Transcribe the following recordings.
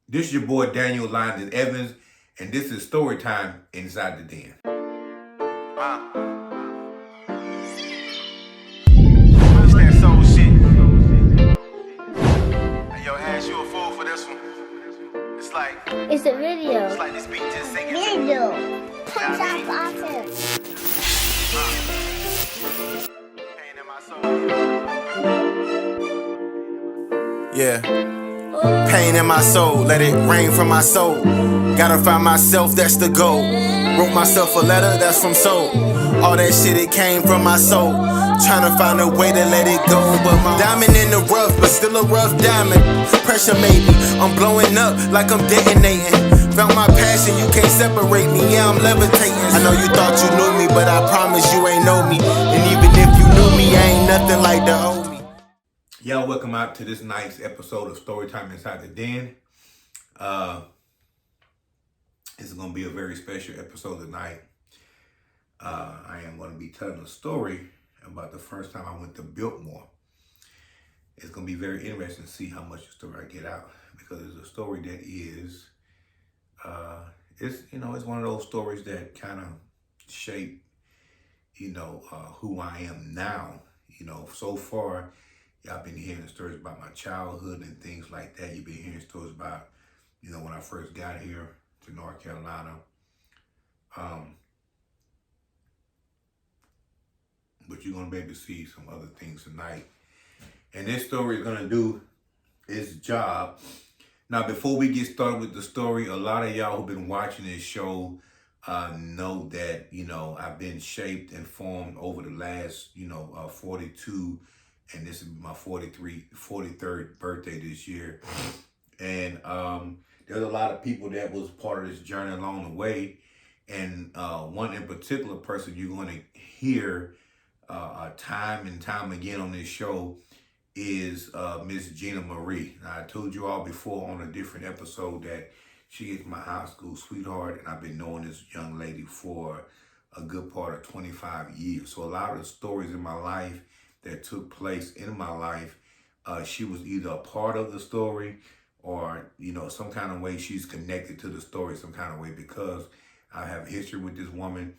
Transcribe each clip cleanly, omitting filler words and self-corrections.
This is your boy Daniel Lyons Evans, and this is Storytime Inside the Den. It's that soul shit. Hey, yo, Ash, you a fool for this one. It's a video. It's like this beat just singing. Video. Punch up awesome. Pain in my soul. Yeah. Pain in my soul, let it rain from my soul. Gotta find myself, that's the goal. Wrote myself a letter, that's from soul. All that shit, it came from my soul. Tryna find a way to let it go. But my diamond in the rough, but still a rough diamond. Pressure made me, I'm blowing up like I'm detonating. Found my passion, you can't separate me, yeah, I'm levitating. I know you thought you knew me, but I promise you ain't know me. And even if you knew me, I ain't nothing like the old me. Y'all, welcome out to this night's episode of Storytime Inside the Den. This is going to be a very special episode tonight. I am going to be telling a story about the first time I went to Biltmore. It's going to be very interesting to see how much story I get out, because it's a story that is, it's one of those stories that kind of shape, who I am now. So far, y'all been hearing stories about my childhood and things like that. You've been hearing stories about, when I first got here to North Carolina. But you're going to be able to see some other things tonight. And this story is going to do its job. Now, before we get started with the story, a lot of y'all who've been watching this show know that, I've been shaped and formed over the last, 42, and this is my 43rd birthday this year. And there's a lot of people that was part of this journey along the way. And one in particular person you're going to hear time and time again on this show is Miss Gina Marie. Now, I told you all before on a different episode that she is my high school sweetheart, and I've been knowing this young lady for a good part of 25 years. So a lot of the stories in my life that took place in my life, she was either a part of the story or, some kind of way she's connected to the story some kind of way, because I have history with this woman.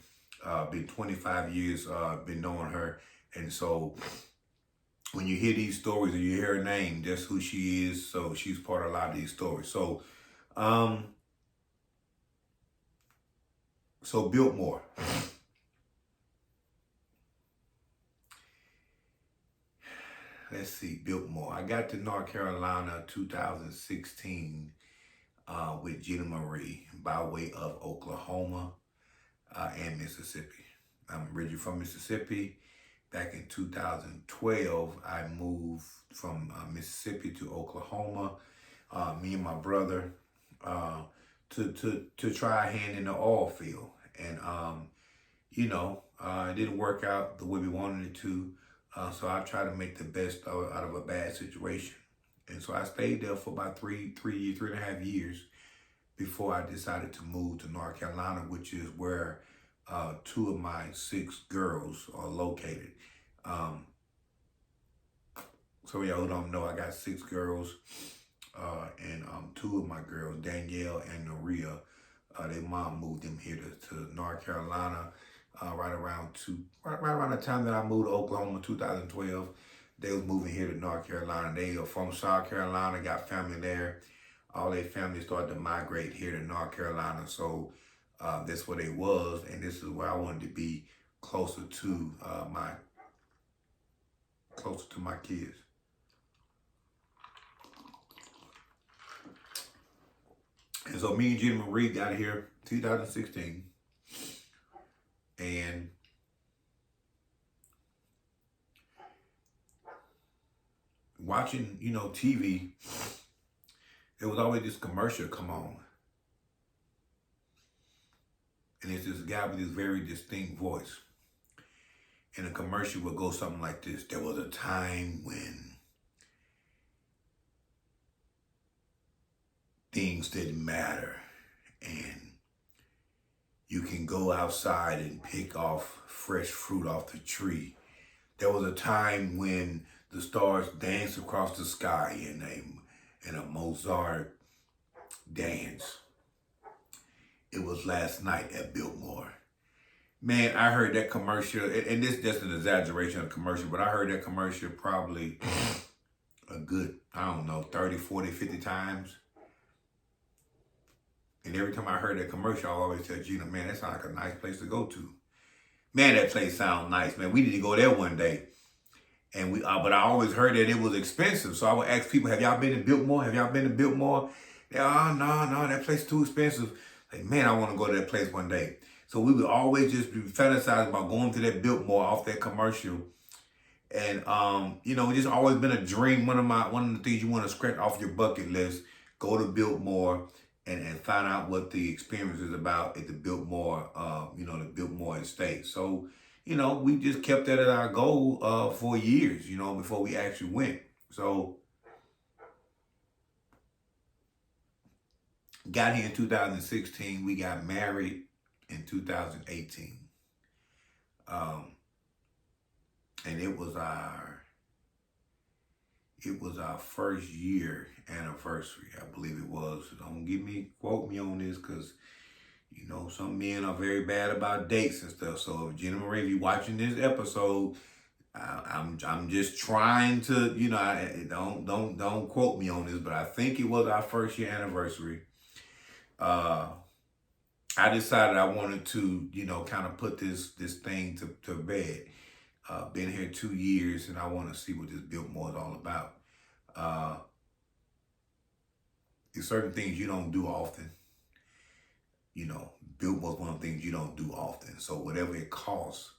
Been 25 years, been knowing her. And so when you hear these stories or you hear her name, that's who she is. So she's part of a lot of these stories. So, Biltmore. Let's see, Biltmore. I got to North Carolina 2016 with Gina Marie by way of Oklahoma and Mississippi. I'm originally from Mississippi. Back in 2012, I moved from Mississippi to Oklahoma. Me and my brother to try a hand in the oil field, and it didn't work out the way we wanted it to. So I tried to make the best out of a bad situation, and so I stayed there for about three and a half years before I decided to move to North Carolina, which is where two of my 6 girls are located. So y'all who don't know, I got 6 girls, and 2 of my girls, Danielle and Noria, their mom moved them here to North Carolina right around the time that I moved to Oklahoma, 2012. They was moving here to North Carolina. They are from South Carolina, got family there. All their family started to migrate here to North Carolina. So that's where they was, and this is where I wanted to be closer to my kids. And so me and Gina Marie got here 2016, and watching, TV, there was always this commercial come on. And it's this guy with this very distinct voice. And the commercial would go something like this. There was a time when things didn't matter, and you can go outside and pick off fresh fruit off the tree. There was a time when the stars danced across the sky in a Mozart dance. It was last night at Biltmore. Man, I heard that commercial, and this is just an exaggeration of the commercial, but I heard that commercial probably a good, I don't know, 30, 40, 50 times. And every time I heard that commercial, I always tell Gina, man, that sounds like a nice place to go to. Man, that place sounds nice, man. We need to go there one day. And but I always heard that it was expensive. So I would ask people, have y'all been to Biltmore? Have y'all been to Biltmore? They, oh, no, that place is too expensive. Like, man, I want to go to that place one day. So we would always just be fantasizing about going to that Biltmore off that commercial. And, it's just always been a dream. One of the things you want to scratch off your bucket list, go to Biltmore and find out what the experience is about at the Biltmore, the Biltmore estate. So, we just kept that as our goal for years, before we actually went. So, got here in 2016. We got married in 2018. And it was our first year anniversary. I believe it was. Don't quote me on this, because some men are very bad about dates and stuff. So if Jenna Marie, if you're watching this episode, I'm just trying to, don't quote me on this, but I think it was our first year anniversary. I decided I wanted to, kind of put this thing to bed. Been here 2 years, and I want to see what this Biltmore is all about. There's certain things you don't do often. Biltmore is one of the things you don't do often. So whatever it costs,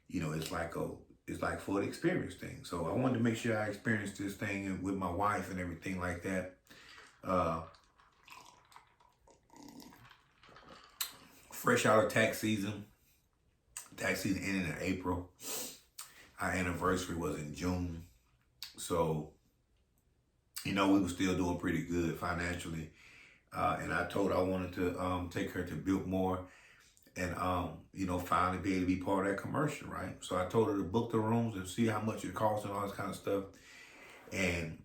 it's like for the experience thing. So I wanted to make sure I experienced this thing with my wife and everything like that. Fresh out of tax season. Tax season ended in April. Our anniversary was in June. So, we were still doing pretty good financially. And I told her I wanted to take her to Biltmore and, finally be able to be part of that commercial, right? So I told her to book the rooms and see how much it costs and all this kind of stuff. And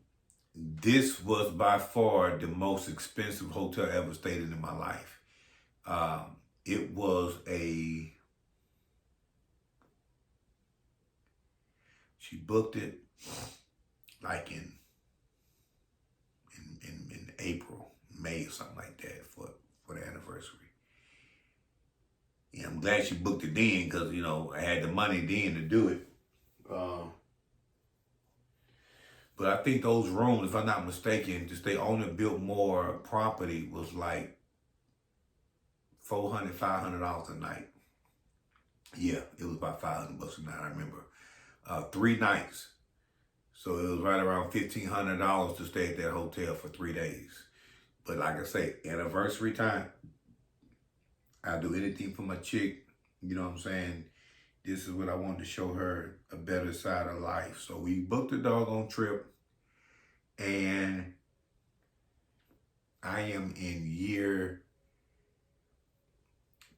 this was by far the most expensive hotel I ever stayed in my life. It was she booked it like in April, May, or something like that for the anniversary. Yeah, I'm glad she booked it then, because, I had the money then to do it. But I think those rooms, if I'm not mistaken, to stay on the Biltmore property was like $400, $500 a night. Yeah, it was about $500 a night, I remember. 3 nights. So it was right around $1,500 to stay at that hotel for 3 days. But like I say, anniversary time, I'll do anything for my chick. You know what I'm saying? This is what I wanted to show her, a better side of life. So we booked the doggone trip. And I am in year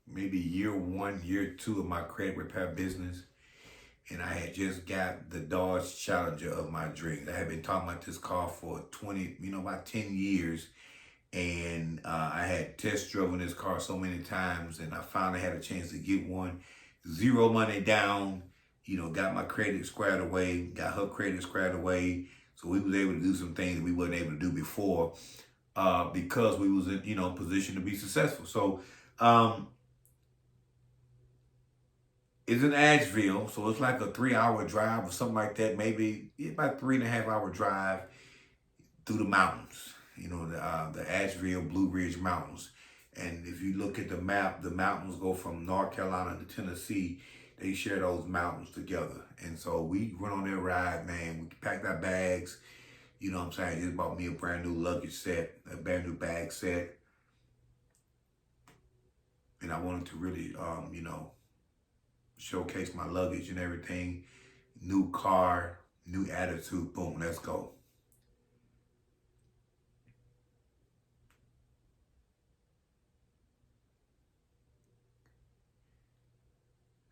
1, year 2 of my credit repair business. And I had just got the Dodge Challenger of my dreams. I had been talking about this car for about 10 years. And I had test driven this car so many times, and I finally had a chance to get one. 0 money down, got my credit squared away, got her credit squared away. So we was able to do some things that we wasn't able to do before because we was in, position to be successful. So it's in Asheville, so it's like a 3-hour drive or something like that, maybe about 3.5-hour drive through the mountains. The Asheville Blue Ridge Mountains. And if you look at the map, the mountains go from North Carolina to Tennessee. They share those mountains together. And so we went on that ride, man. We packed our bags. You know what I'm saying? Just bought me a brand new luggage set, a brand new bag set. And I wanted to really, showcase my luggage and everything. New car, new attitude. Boom, let's go.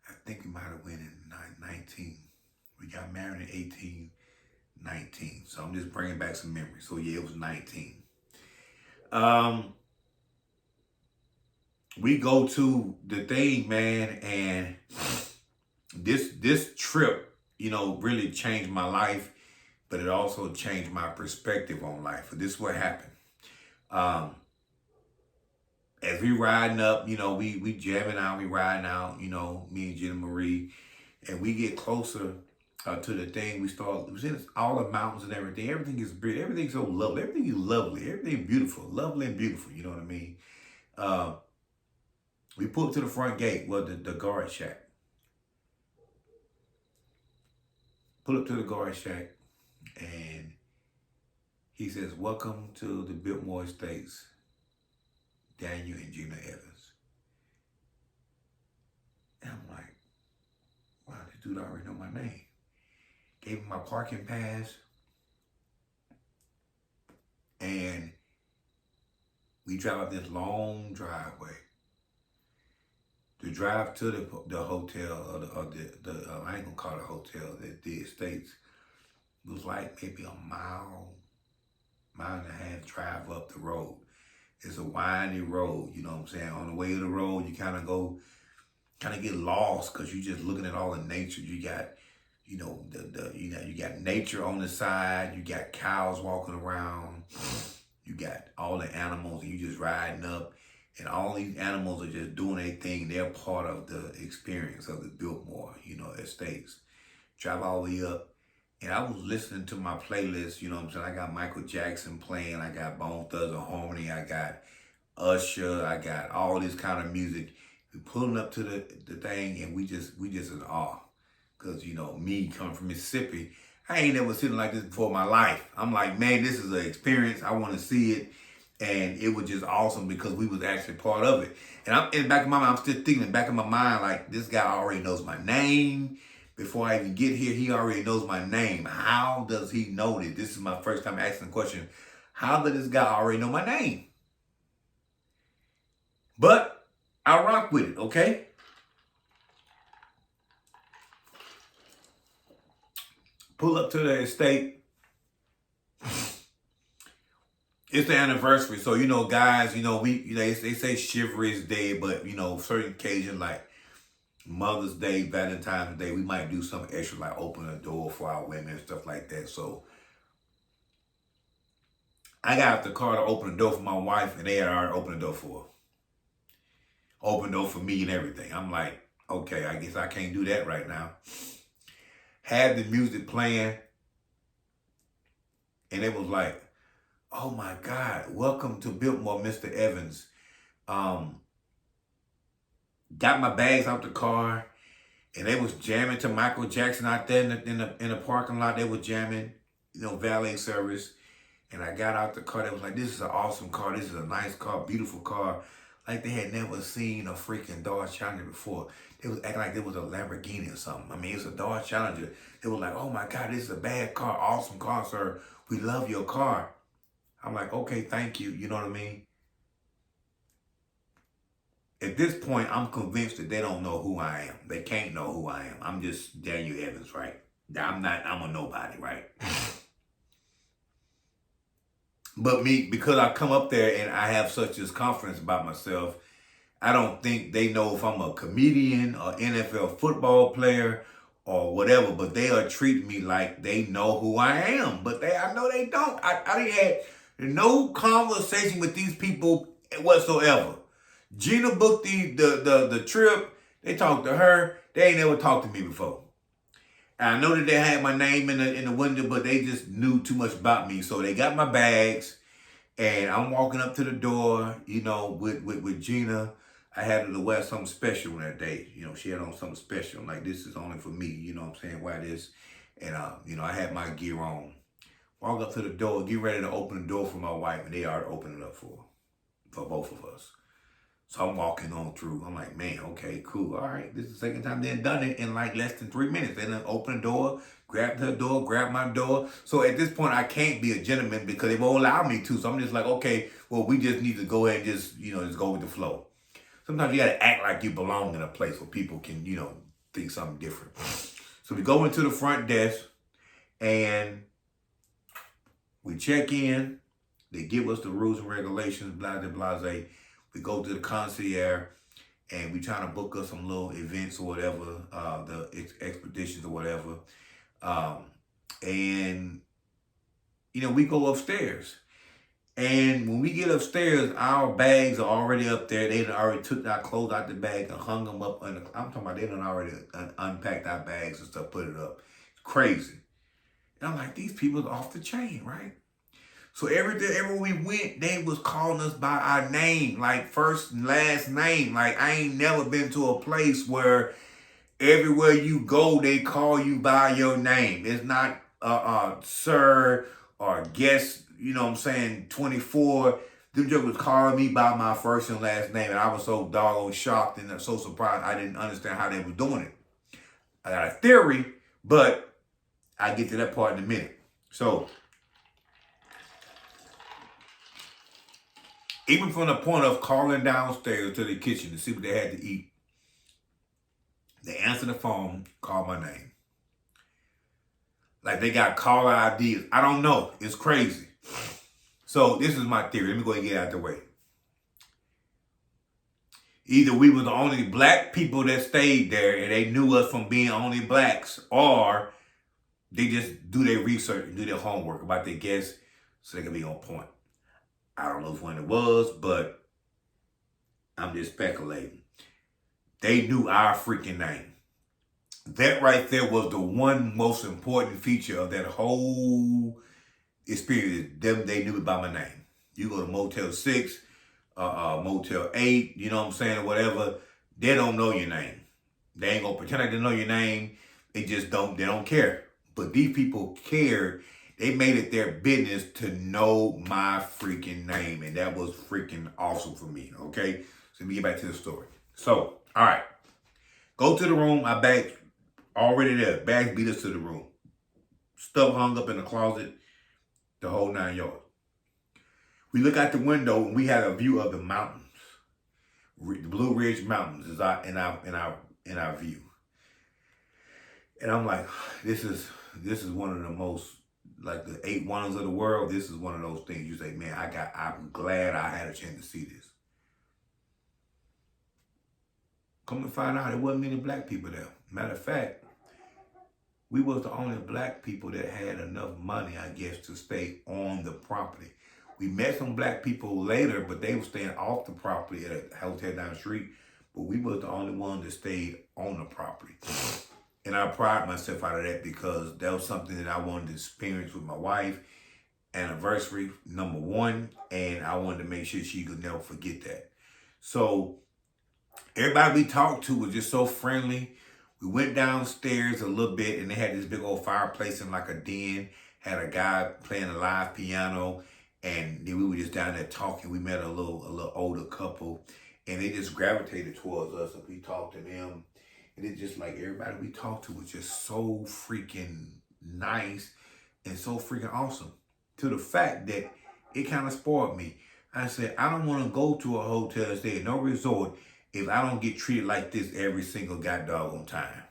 I think we might have went in 19. We got married in 18, 19. So I'm just bringing back some memories. So yeah, it was 19. we go to the thing, man, and this trip, you know, really changed my life, but it also changed my perspective on life. This is what happened. As we riding up, you know, we jamming out, we riding out, you know, me and Jenna Marie, and we get closer to the thing. It was in all the mountains and everything. Everything is pretty. Everything's so lovely. Everything is lovely. Everything beautiful. Lovely and beautiful. You know what I mean? We pulled to the front gate, well, the guard shack. Pull up to the guard shack, and he says, "Welcome to the Biltmore Estates, Daniel and Gina Evans." And I'm like, wow, this dude already know my name. Gave him my parking pass. And we drive up this long driveway. The drive to the hotel, I ain't gonna call it a hotel, the estates, was like maybe a mile and a half drive up the road. It's a windy road, you know what I'm saying? On the way to the road, you kind of get lost because you're just looking at all the nature. You got, you know, you got nature on the side. You got cows walking around. You got all the animals, and you just riding up. And all these animals are just doing their thing. They're part of the experience of the Biltmore, you know, estates. Drive all the way up. And I was listening to my playlist, you know what I'm saying? I got Michael Jackson playing. I got Bone Thugs-n-Harmony. I got Usher. I got all this kind of music. We pulling up to the thing, and we just in awe. Because, you know, me coming from Mississippi, I ain't never seen like this before in my life. I'm like, man, this is an experience. I want to see it. And it was just awesome because we was actually part of it. And I'm in the back of my mind, I'm still thinking in the back of my mind, like, this guy already knows my name. Before I even get here, he already knows my name. How does he know this? This is my first time asking the question. How does this guy already know my name? But I rock with it, okay? Pull up to the estate. It's the anniversary, so, you know, guys, you know, they say chivalry is dead, but, you know, certain occasions like Mother's Day, Valentine's Day, we might do something extra like open a door for our women and stuff like that. So I got out the car to open the door for my wife, and they had already opened the door for her. Open the door for me and everything. I'm like, okay, I guess I can't do that right now. Had the music playing, and it was like, oh my God, welcome to Biltmore, Mr. Evans. Got my bags out the car, and they was jamming to Michael Jackson out there in the parking lot. They were jamming, you know, valet service. And I got out the car. They was like, this is an awesome car. This is a nice car, beautiful car. Like they had never seen a freaking Dodge Challenger before. They was acting like it was a Lamborghini or something. I mean, it's a Dodge Challenger. They were like, oh my God, this is a bad car. Awesome car, sir. We love your car. I'm like, okay, thank you. You know what I mean? At this point, I'm convinced that they don't know who I am. They can't know who I am. I'm just Daniel Evans, right? I'm a nobody, right? But me, because I come up there and I have such this confidence about myself, I don't think they know if I'm a comedian or NFL football player or whatever, but they are treating me like they know who I am. But I know they don't. I had no conversation with these people whatsoever. Gina booked the trip. They talked to her. They ain't never talked to me before. And I know that they had my name in the window, but they just knew too much about me. So they got my bags, and I'm walking up to the door, you know, with Gina. I had her to wear something special that day. You know, she had on something special. I'm like, this is only for me. You know what I'm saying? Wear this. And, you know, I had my gear on. Walk up to the door, get ready to open the door for my wife, and they already opened it up for both of us. So I'm walking on through. I'm like, man, okay, cool. All right, this is the second time they've done it in like less than 3 minutes. They done opened the door, grabbed her door, grabbed my door. So at this point, I can't be a gentleman because they won't allow me to. So I'm just like, okay, well, we just need to go ahead and just, you know, just go with the flow. Sometimes you got to act like you belong in a place where people can, you know, think something different. So we go into the front desk, and we check in. They give us the rules and regulations, blah, blah, blah. We go to the concierge and we trying to book us some little events or whatever, the expeditions or whatever. And, we go upstairs. And when we get upstairs, our bags are already up there. They done already took our clothes out the bag and hung them up. I'm talking about they done already unpacked our bags and stuff, put it up. It's crazy. And I'm like, these people are off the chain, right? So everywhere we went, they was calling us by our name, like first and last name. Like I ain't never been to a place where everywhere you go, they call you by your name. It's not sir or guest, 24. Them jokers calling me by my first and last name. And I was so doggone shocked and so surprised. I didn't understand how they were doing it. I got a theory, but I'll get to that part in a minute. So, even from the point of calling downstairs to the kitchen to see what they had to eat, they answer the phone, call my name. Like they got caller IDs. I don't know. It's crazy. So this is my theory. Let me go ahead and get it out the way. Either we were the only black people that stayed there and they knew us from being only blacks, or they just do their research and do their homework about their guests so they can be on point. I don't know which one it was, but I'm just speculating. They knew our freaking name. That right there was the one most important feature of that whole experience. They knew it by my name. You go to Motel 6, Motel 8, you know what I'm saying, or whatever, they don't know your name. They ain't gonna pretend like they know your name. They don't care. But these people cared. They made it their business to know my freaking name. And that was freaking awesome for me, okay? So let me get back to the story. So, all right. Go to the room. My bag already there. Bags beat us to the room. Stuff hung up in the closet. The whole 9 yards. We look out the window and we had a view of the mountains. The Blue Ridge Mountains is in our view. And I'm like, this is one of the most, like the 8 wonders of the world. This is one of those things you say, man, I'm glad I had a chance to see this. Come to find out, there wasn't many black people there. Matter of fact, we was the only black people that had enough money, I guess, to stay on the property. We met some black people later, but they were staying off the property at a hotel down the street. But we was the only ones that stayed on the property. And I pride myself out of that because that was something that I wanted to experience with my wife. Anniversary, number 1. And I wanted to make sure she could never forget that. So everybody we talked to was just so friendly. We went downstairs a little bit and they had this big old fireplace in like a den. Had a guy playing a live piano. And then we were just down there talking. We met a little older couple. And they just gravitated towards us. And we talked to them. And it's just like everybody we talked to was just so freaking nice and so freaking awesome. To the fact that it kind of spoiled me. I said, I don't want to go to a hotel and stay at no resort if I don't get treated like this every single goddamn time.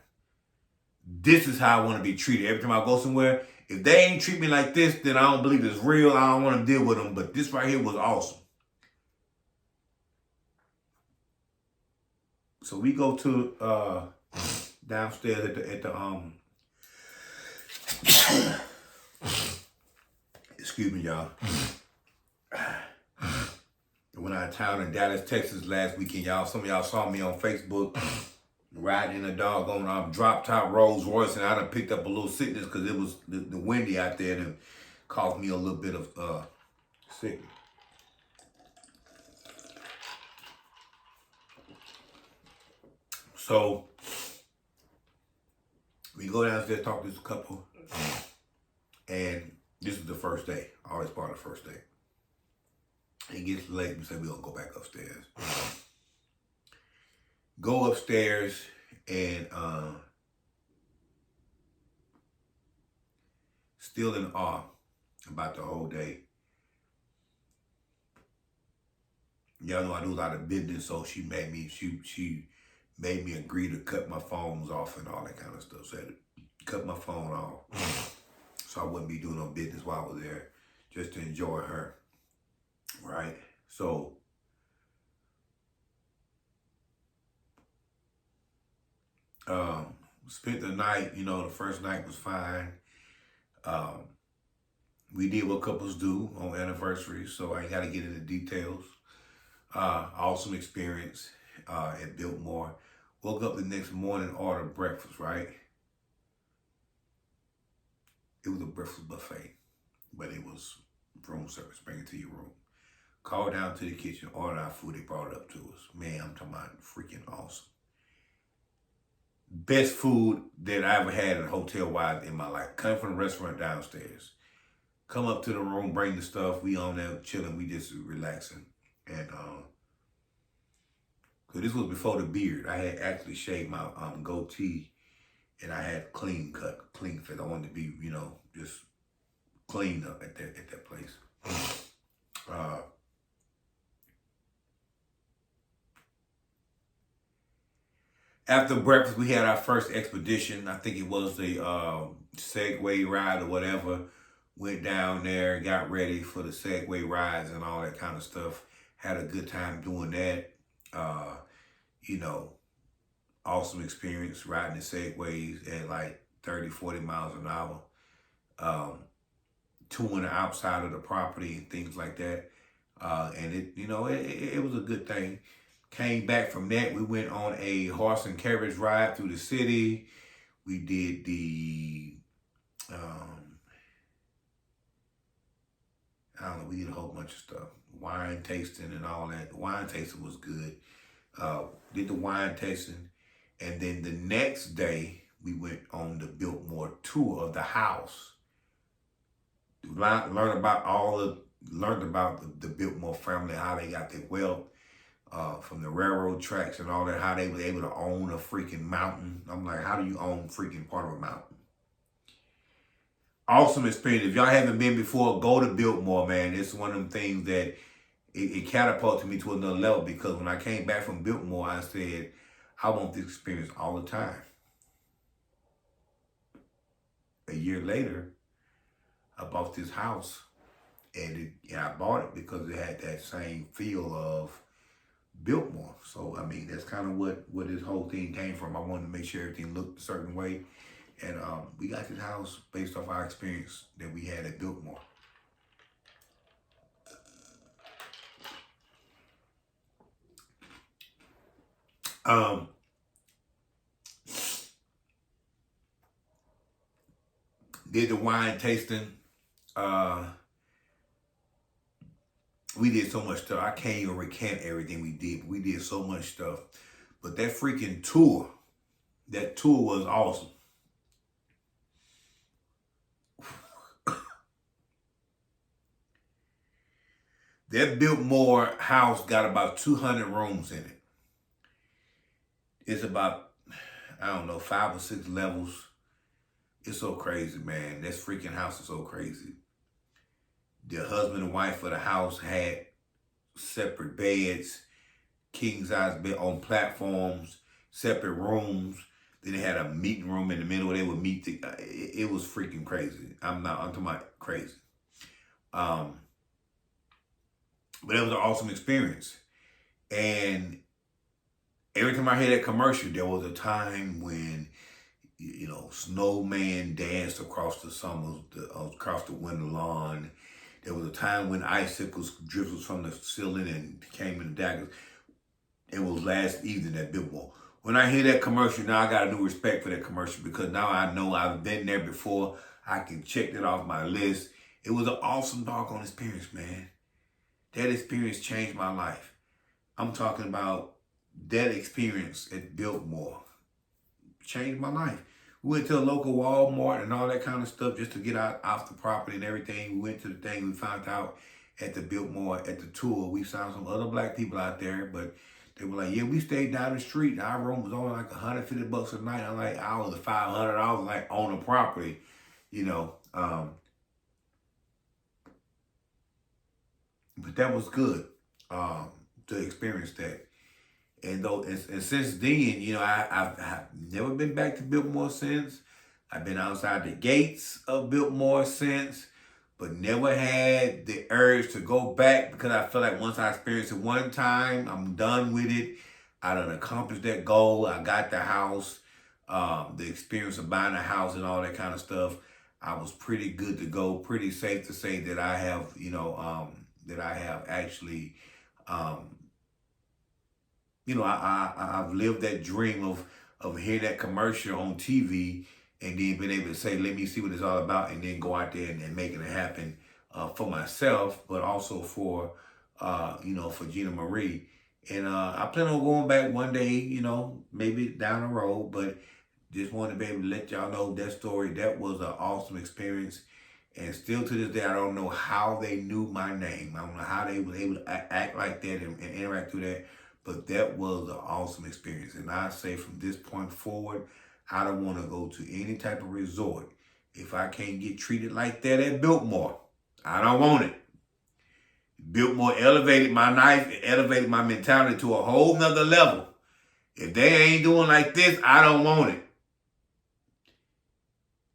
This is how I want to be treated. Every time I go somewhere, if they ain't treat me like this, then I don't believe it's real. I don't want to deal with them. But this right here was awesome. So we go to downstairs at the excuse me, y'all. I went out of town in Dallas, Texas last weekend, y'all. Some of y'all saw me on Facebook riding in a doggone drop top Rolls Royce, and I done picked up a little sickness because it was the windy out there and it caused me a little bit of sickness. So we go downstairs, talk to this couple, and this is the first day. Always part of the first day. It gets late, we say we're gonna go back upstairs. Go upstairs and still in awe about the whole day. Y'all know I do a lot of business, so she made me agree to cut my phones off and all that kind of stuff. So I had to cut my phone off. So I wouldn't be doing no business while I was there, just to enjoy her. Right? So spent the night. You know, the first night was fine. We did what couples do on anniversaries, so I ain't got to get into details. Awesome experience at Biltmore. Woke up the next morning, ordered breakfast, right? It was a breakfast buffet, but it was room service, bring it to your room. Called down to the kitchen, ordered our food, they brought it up to us. Man, I'm talking about freaking awesome. Best food that I ever had in hotel-wise in my life. Coming from the restaurant downstairs. Come up to the room, bring the stuff. We on there chilling, we just relaxing. And so this was before the beard. I had actually shaved my goatee, and I had clean cut, clean fit. I wanted to be, you know, just clean up at that place. After breakfast, we had our first expedition. I think it was the Segway ride or whatever. Went down there, got ready for the Segway rides and all that kind of stuff. Had a good time doing that. You know, awesome experience riding the Segways at like 30, 40 miles an hour. Touring the outside of the property and things like that. And it was a good thing. Came back from that, we went on a horse and carriage ride through the city. We did the, we did a whole bunch of stuff. Wine tasting and all that. The wine tasting was good. Did the wine tasting. And then the next day, we went on the Biltmore tour of the house. Learned about the Biltmore family, how they got their wealth. From the railroad tracks and all that, how they were able to own a freaking mountain. I'm like, how do you own freaking part of a mountain? Awesome experience. If y'all haven't been before, go to Biltmore, man. It's one of them things that it catapulted me to another level, because when I came back from Biltmore, I said, I want this experience all the time. A year later, I bought this house, and I bought it because it had that same feel of Biltmore. So, I mean, that's kind of what this whole thing came from. I wanted to make sure everything looked a certain way. And we got this house based off our experience that we had at Biltmore. Did the wine tasting. We did so much stuff. I can't even recant everything we did. We did so much stuff. But that freaking tour, that tour was awesome. That Biltmore house got about 200 rooms in it. It's about, 5 or 6 levels. It's so crazy, man. This freaking house is so crazy. The husband and wife of the house had separate beds, king size bed on platforms, separate rooms. Then they had a meeting room in the middle where they would meet. It was freaking crazy. I'm talking about crazy. But it was an awesome experience. And every time I hear that commercial, there was a time when, snowman danced across the winter lawn. There was a time when icicles drizzled from the ceiling and came in the daggers. It was last evening at Biltmore. When I hear that commercial, now I got a new respect for that commercial, because now I know I've been there before. I can check it off my list. It was an awesome doggone experience, man. That experience changed my life. I'm talking about that experience at Biltmore. Changed my life. We went to a local Walmart and all that kind of stuff just to get off the property and everything. We went to the thing. We found out at the Biltmore, at the tour, we found some other black people out there, but they were like, yeah, we stayed down the street. Our room was only like $150 a night. I'm like, I was $500 like on the property, But that was good to experience that. And since then, I've never been back to Biltmore since. I've been outside the gates of Biltmore since, but never had the urge to go back, because I feel like once I experienced it one time, I'm done with it. I done accomplished that goal. I got the house. the experience of buying a house and all that kind of stuff, I was pretty good to go. Pretty safe to say that I have, that I have actually, I've lived that dream of hearing that commercial on TV and then being able to say, let me see what it's all about, and then go out there and making it happen for myself, but also for, for Gina Marie. And I plan on going back one day, maybe down the road, but just wanted to be able to let y'all know that story. That was an awesome experience. And still to this day, I don't know how they knew my name. I don't know how they were able to act like that and interact through that. But that was an awesome experience. And I say from this point forward, I don't want to go to any type of resort if I can't get treated like that at Biltmore. I don't want it. Biltmore elevated my life, elevated my mentality to a whole nother level. If they ain't doing like this, I don't want it.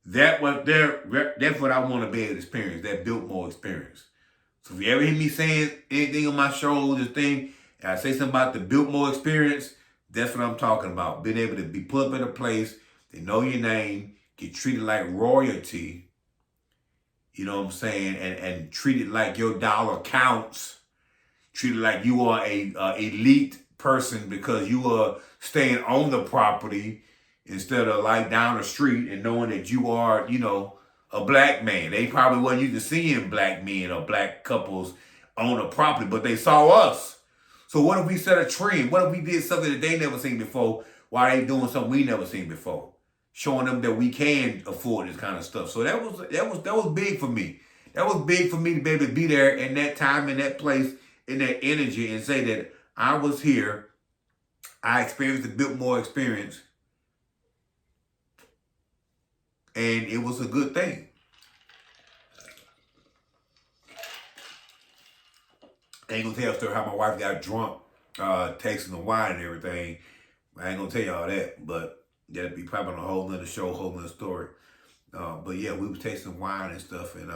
That's what I want to be able to experience, that Biltmore experience. So if you ever hear me saying anything on my show, this thing, and I say something about the Biltmore experience, that's what I'm talking about. Being able to be put up in a place, they know your name, get treated like royalty, you know what I'm saying, and treated like your dollar counts, treated like you are a elite person because you are staying on the property instead of like down the street, and knowing that you are, a black man. They probably wasn't used to seeing black men or black couples on a property, but they saw us. So what if we set a trend? What if we did something that they never seen before while they doing something we never seen before? Showing them that we can afford this kind of stuff. So that was big for me. That was big for me to be able to be there in that time, in that place, in that energy, and say that I was here. I experienced the Biltmore experience. And it was a good thing. I ain't gonna tell you how my wife got drunk, tasting the wine and everything. I ain't gonna tell you all that, but that'd be probably on a whole nother show, whole nother story. But yeah, we was tasting wine and stuff, and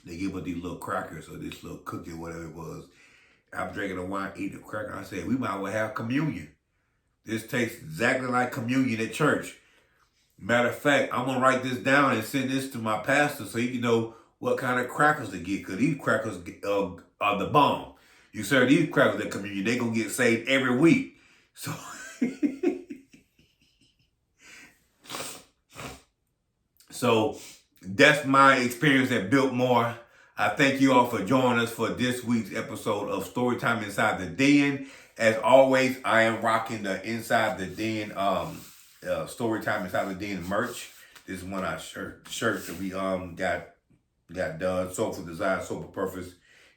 they give us these little crackers or this little cookie, whatever it was. I'm drinking the wine, eating the cracker. I said, we might well have communion. This tastes exactly like communion at church. Matter of fact, I'm going to write this down and send this to my pastor so he can know what kind of crackers to get, because these crackers are the bomb. You serve these crackers at communion, they're going to get saved every week. So, so that's my experience at Biltmore. I thank you all for joining us for this week's episode of Storytime Inside the Den. As always, I am rocking the Inside the Den Storytime Inside the Den merch. This is one of our shirts that we got done. Soulful Design, Soulful Purpose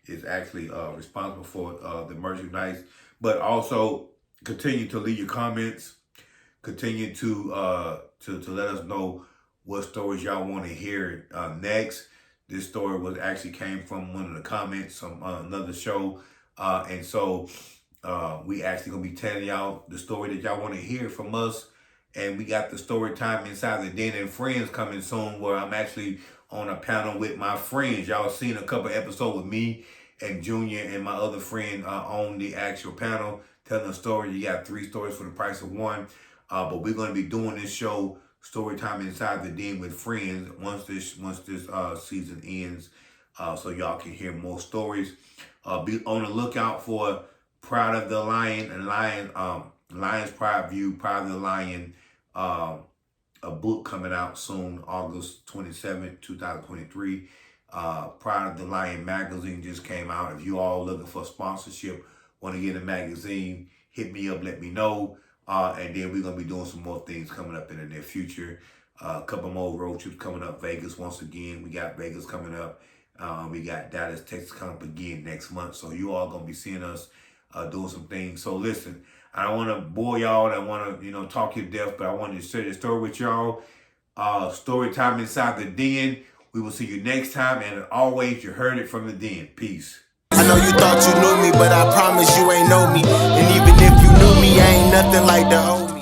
is actually responsible for the merchandise. But also continue to leave your comments. Continue to let us know what stories y'all want to hear next. This story actually came from one of the comments from another show. And so we actually going to be telling y'all the story that y'all want to hear from us. And we got the Storytime Inside the Den and Friends coming soon, where I'm actually on a panel with my friends. Y'all seen a couple episodes with me and Junior and my other friend on the actual panel telling a story. You got 3 stories for the price of 1. But we're going to be doing this show, Storytime Inside the Den with Friends, once this season ends, so y'all can hear more stories. Be on the lookout for Pride of the Lion and Lion's Pride View, Pride of the Lion, a book coming out soon, August 27th, 2023. Pride of the Lion magazine just came out. If you all looking for sponsorship, want to get a magazine, hit me up, let me know. And then we're going to be doing some more things coming up in the near future. A couple more road trips coming up. Vegas once again. We got Vegas coming up. We got Dallas, Texas coming up again next month. So you all going to be seeing us doing some things. So listen, I don't want to bore y'all. I don't want to, talk you to death, but I wanted to share this story with y'all. Story time inside the den. We will see you next time. And as always, you heard it from the den. Peace. I know you thought you knew me, but I promise you ain't know me. And even if you knew me, I ain't nothing like the old me.